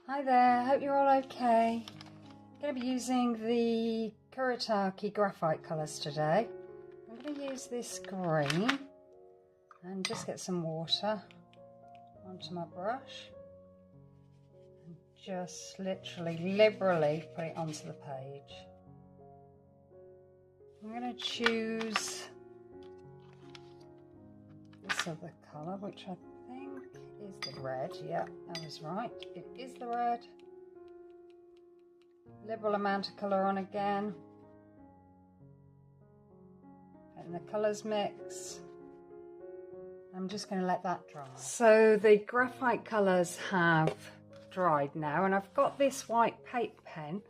Hi there, hope you're all okay. I'm going to be using the Kuretake graphite colours today. I'm going to use this green and just get some water onto my brush and just literally liberally put it onto the page. I'm going to choose this other colour, which I think is the red. Yeah, I was right, it is the red. Liberal amount of colour on again, and the colours mix. I'm just going to let that dry. So the graphite colours have dried now, and I've got this white paper pen,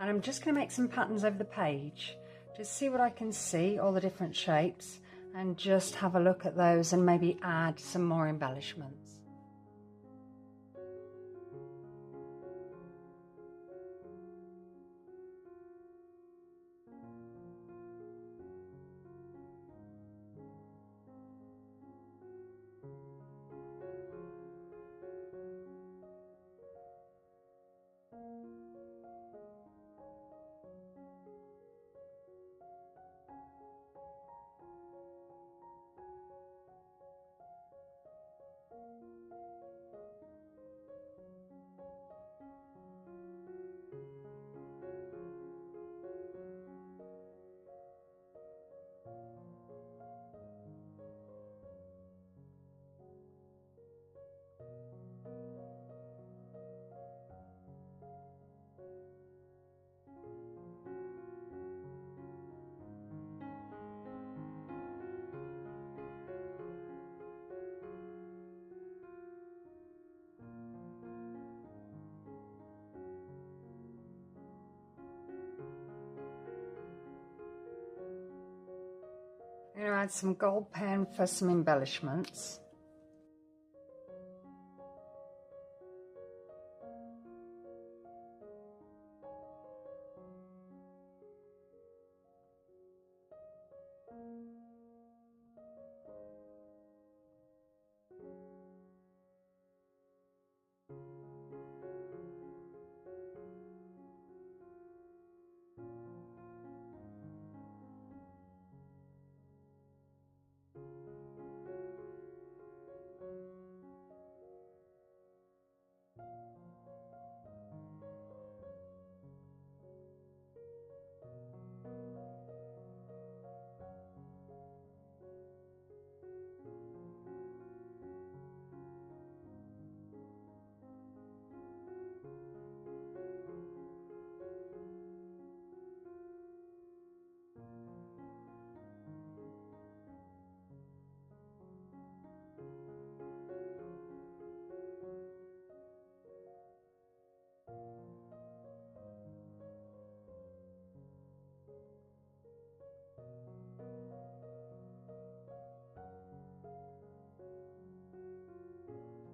and I'm just going to make some patterns over the page, just see what I can see, all the different shapes, and just have a look at those and maybe add some more embellishments. I'm going to add some gold pen for some embellishments.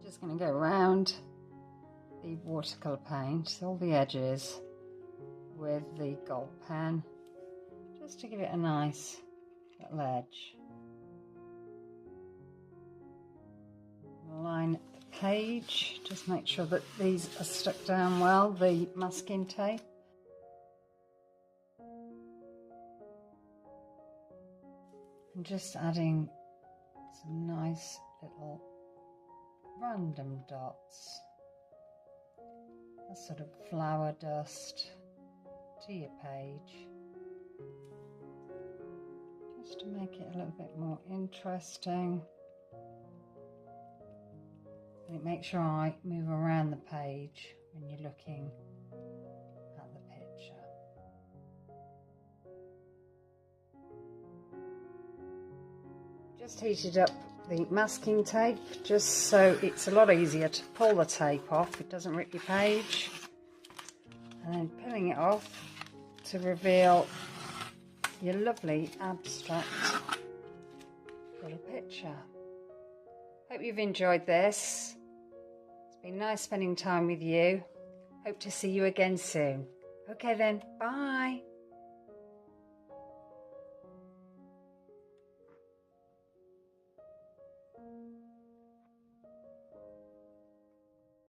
Just going to go around the watercolour paint, all the edges, with the gold pen, just to give it a nice little edge. Line the page, just make sure that these are stuck down well, the masking tape. And just adding some nice little random dots, a sort of flower dust to your page, just to make it a little bit more interesting. And make sure I move around the page when you're looking at the picture. Just heated up the masking tape just so it's a lot easier to pull the tape off, it doesn't rip your page, and then peeling it off to reveal your lovely abstract little picture. Hope you've enjoyed this. It's been nice spending time with you. Hope to see you again soon. Okay then, bye.